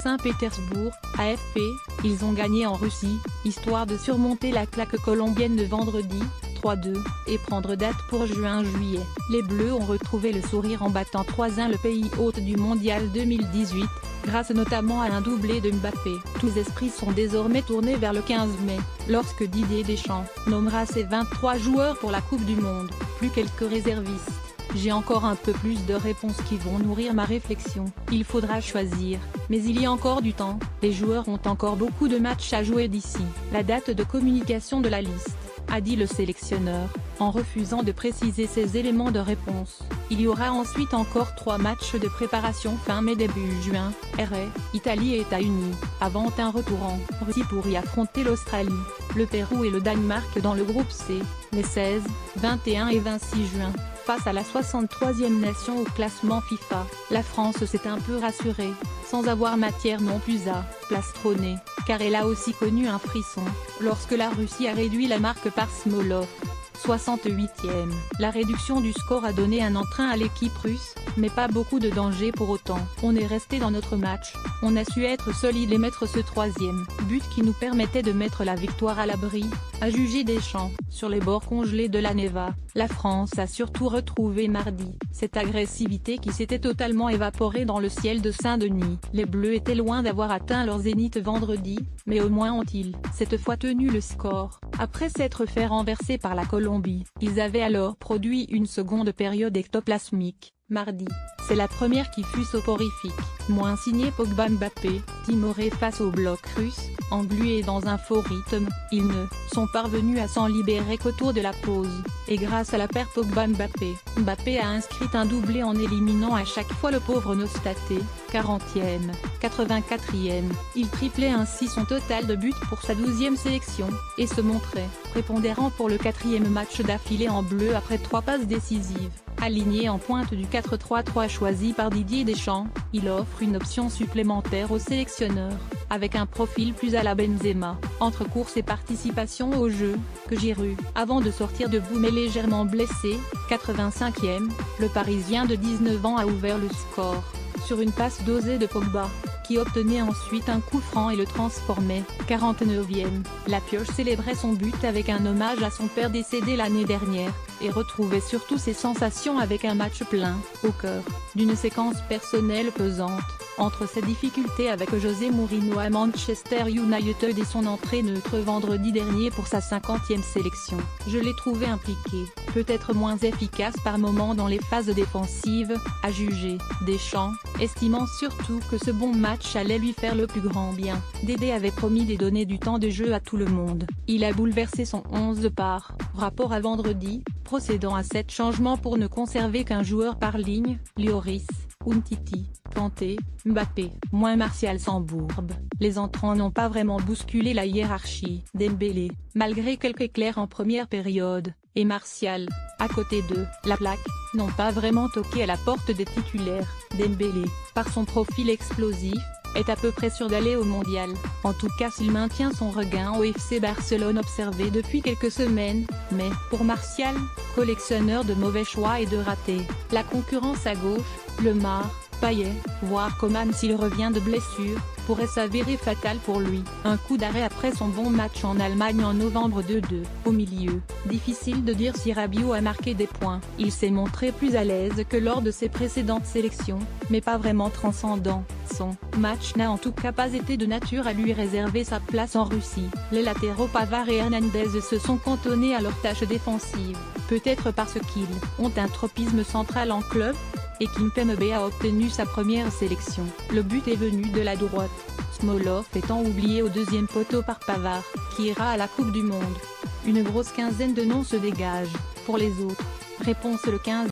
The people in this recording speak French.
Saint-Pétersbourg, AFP, ils ont gagné en Russie, histoire de surmonter la claque colombienne de vendredi, 3-2, et prendre date pour juin-juillet. Les Bleus ont retrouvé le sourire en battant 3-1 le pays hôte du mondial 2018, grâce notamment à un doublé de Mbappé. Tous les esprits sont désormais tournés vers le 15 mai, lorsque Didier Deschamps nommera ses 23 joueurs pour la Coupe du Monde, plus quelques réservistes. J'ai encore un peu plus de réponses qui vont nourrir ma réflexion. Il faudra choisir, mais il y a encore du temps, les joueurs ont encore beaucoup de matchs à jouer d'ici la date de communication de la liste, a dit le sélectionneur, en refusant de préciser ses éléments de réponse. Il y aura ensuite encore 3 matchs de préparation fin mai début juin, Italie et États-Unis, avant un retour en Russie pour y affronter l'Australie, le Pérou et le Danemark dans le groupe C, les 16, 21 et 26 juin. Face à la 63e nation au classement FIFA, la France s'est un peu rassurée, sans avoir matière non plus à plastronner, car elle a aussi connu un frisson, lorsque la Russie a réduit la marque par Smolov. 68e. La réduction du score a donné un entrain à l'équipe russe, mais pas beaucoup de danger pour autant. On est resté dans notre match, on a su être solide et mettre ce 3e but qui nous permettait de mettre la victoire à l'abri, a jugé Deschamps. Sur les bords congelés de la Neva, la France a surtout retrouvé mardi cette agressivité qui s'était totalement évaporée dans le ciel de Saint-Denis. Les Bleus étaient loin d'avoir atteint leur zénith vendredi, mais au moins ont-ils cette fois tenu le score. Après s'être fait renverser par la Colombie, ils avaient alors produit une seconde période ectoplasmique. Mardi, c'est la première qui fut soporifique. Moins signé Pogba Mbappé, timoré face au bloc russe, englués dans un faux rythme, ils ne sont parvenus à s'en libérer qu'autour de la pause, et grâce à la paire Pogba-Mbappé a inscrit un doublé en éliminant à chaque fois le pauvre Nostaté, 40e, 84e, il triplait ainsi son total de buts pour sa 12e sélection, et se montrait prépondérant pour le 4e match d'affilée en bleu après 3 passes décisives. Aligné en pointe du 4-3-3 choisi par Didier Deschamps, il offre une option supplémentaire au sélectionneur, avec un profil plus à la Benzema, entre course et participation au jeu, que Giroud. Avant de sortir debout mais légèrement blessé, 85e, le Parisien de 19 ans a ouvert le score, sur une passe dosée de Pogba, qui obtenait ensuite un coup franc et le transformait. 49e, la Pioche célébrait son but avec un hommage à son père décédé l'année dernière, et retrouvait surtout ses sensations avec un match plein, au cœur, d'une séquence personnelle pesante, entre ses difficultés avec José Mourinho à Manchester United et son entrée neutre vendredi dernier pour sa 50e sélection. Je l'ai trouvé impliqué, peut-être moins efficace par moments dans les phases défensives, a jugé Deschamps, estimant surtout que ce bon match allait lui faire le plus grand bien. Dédé avait promis de donner du temps de jeu à tout le monde. Il a bouleversé son 11 par rapport à vendredi, procédant à 7 changements pour ne conserver qu'un joueur par ligne, Lloris, Umtiti, Kanté, Mbappé, moins Martial sans Bourbe. Les entrants n'ont pas vraiment bousculé la hiérarchie. Dembélé, malgré quelques éclairs en première période, et Martial, à côté d'eux, la plaque, n'ont pas vraiment toqué à la porte des titulaires. Dembélé, par son profil explosif, est à peu près sûr d'aller au mondial, en tout cas s'il maintient son regain au FC Barcelone observé depuis quelques semaines, mais, pour Martial, collectionneur de mauvais choix et de ratés, la concurrence à gauche, Lemar, Payet, voire Coman s'il revient de blessure, pourrait s'avérer fatal pour lui. Un coup d'arrêt après son bon match en Allemagne en novembre 2-2. Au milieu, difficile de dire si Rabiot a marqué des points. Il s'est montré plus à l'aise que lors de ses précédentes sélections, mais pas vraiment transcendant. Son match n'a en tout cas pas été de nature à lui réserver sa place en Russie. Les latéraux Pavard et Hernandez se sont cantonnés à leurs tâches défensives, peut-être parce qu'ils ont un tropisme central en club, et Kimpembe a obtenu sa première sélection. Le but est venu de la droite, Smolov étant oublié au 2e poteau par Pavard, qui ira à la Coupe du Monde. Une grosse quinzaine de noms se dégage. Pour les autres, réponse le 15.